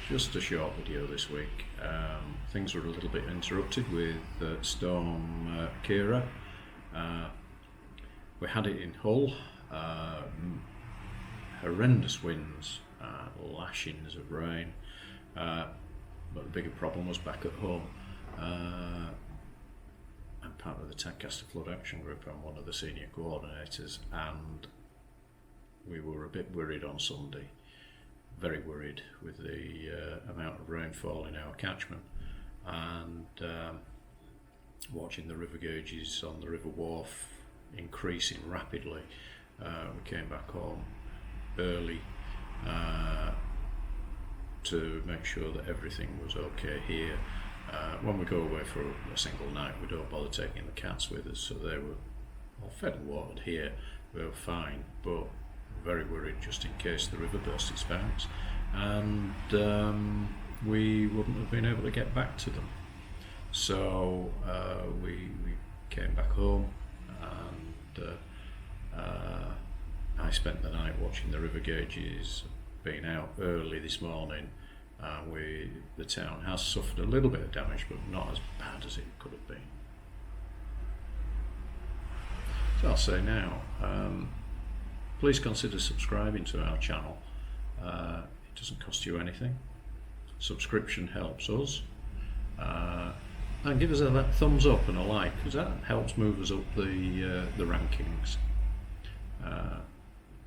Just a short video this week. Things were a little bit interrupted with Storm Ciara. We had it in Hull. Horrendous winds, lashings of rain, but the bigger problem was back at home. I'm part of the Tadcaster Flood Action Group. I'm one of the senior coordinators, and we were a bit worried on Sunday. Very worried with the amount of rainfall in our catchment, and watching the river gauges on the River Wharfe increasing rapidly. We came back home early to make sure that everything was okay here. When we go away for a single night, we don't bother taking the cats with us, so they were all fed and watered here. We were fine, but very worried just in case the river burst its bounds, and we wouldn't have been able to get back to them. So we came back home, and I spent the night watching the river gauges. Being out early this morning, the town has suffered a little bit of damage, but not as bad as it could have been. So I'll say now, please consider subscribing to our channel. It doesn't cost you anything. Subscription helps us. And give us a thumbs up and a like, because that helps move us up the rankings.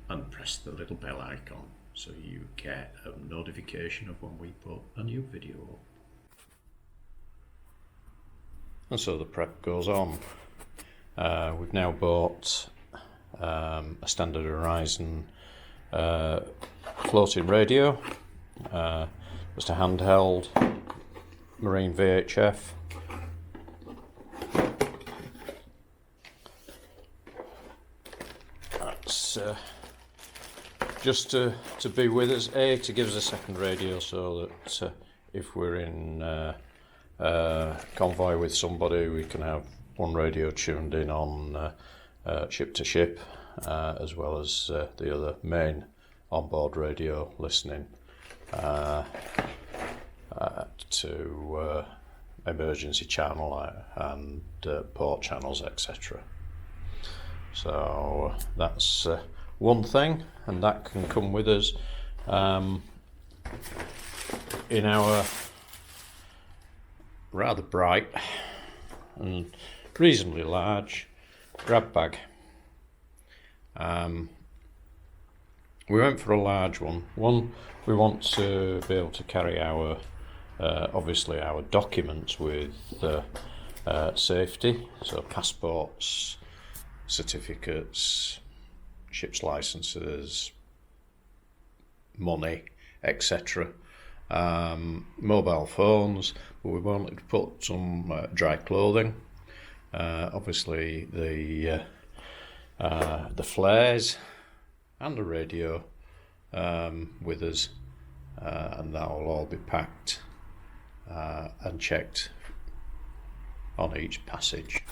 And press the little bell icon so you get a notification of when we put a new video up. And so the prep goes on. We've now bought a standard Horizon floating radio, just a handheld marine VHF. That's just to be with us, to give us a second radio, so that if we're in convoy with somebody, we can have one radio tuned in on ship to ship, as well as the other main onboard radio listening to emergency channel and port channels, etc. So that's one thing, and that can come with us in our rather bright and reasonably large grab bag. We went for a large one. We want to be able to carry our obviously our documents with safety, so passports, certificates, ship's licenses, money, etc. Mobile phones, but we wanted to put some dry clothing. Obviously the flares and the radio with us, and that will all be packed and checked on each passage.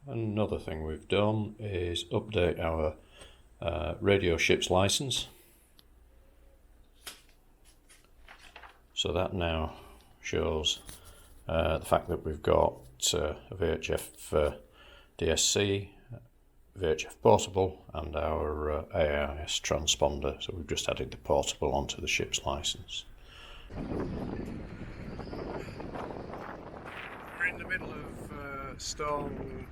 Another thing we've done is update our radio ship's license. So that now shows the fact that we've got a VHF DSC, VHF portable, and our AIS transponder. So we've just added the portable onto the ship's license. We're in the middle of Storm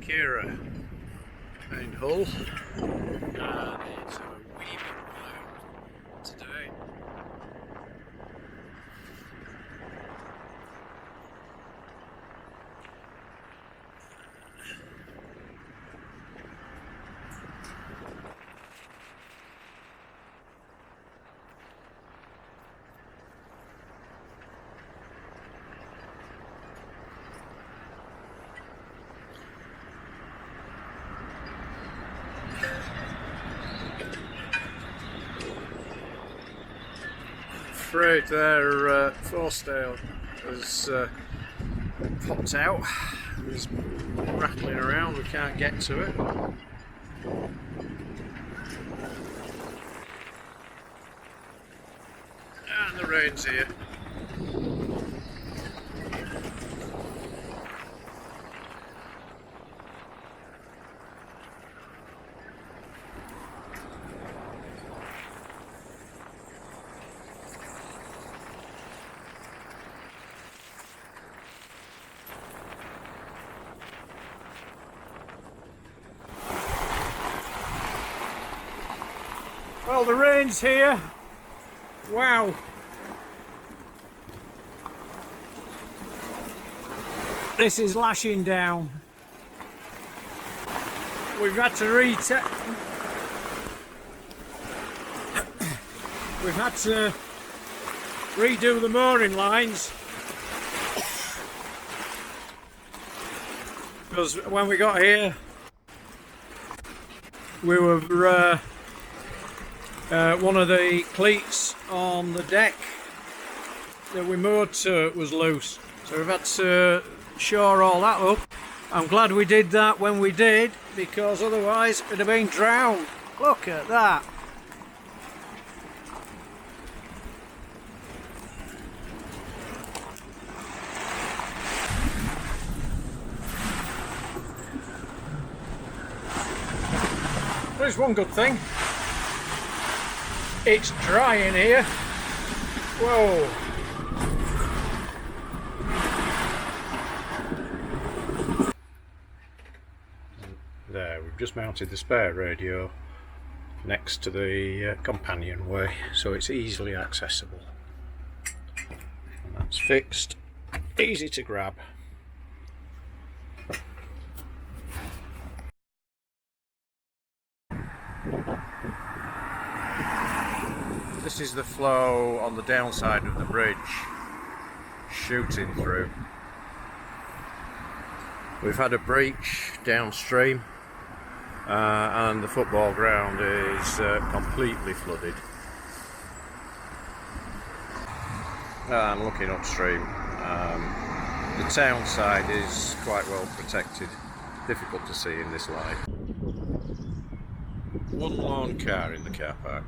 Ciara in Hull, and it's a wee bit loud today. afraid their forestay has popped out. It's rattling around, we can't get to it. And the rain's here. Well, the rain's here. Wow. This is lashing down. We've had to redo the mooring lines because when we got here we were one of the cleats on the deck that we moored to was loose, so we've had to shore all that up. I'm glad we did that when we did, because otherwise it'd have been drowned. Look at that. There's one good thing. It's dry in here. Whoa. There, we've just mounted the spare radio next to the companionway, so it's easily accessible. And that's fixed, easy to grab. This is the flow on the downside of the bridge, shooting through. We've had a breach downstream, and the football ground is completely flooded. And looking upstream, the town side is quite well protected, difficult to see in this light. One lone car in the car park.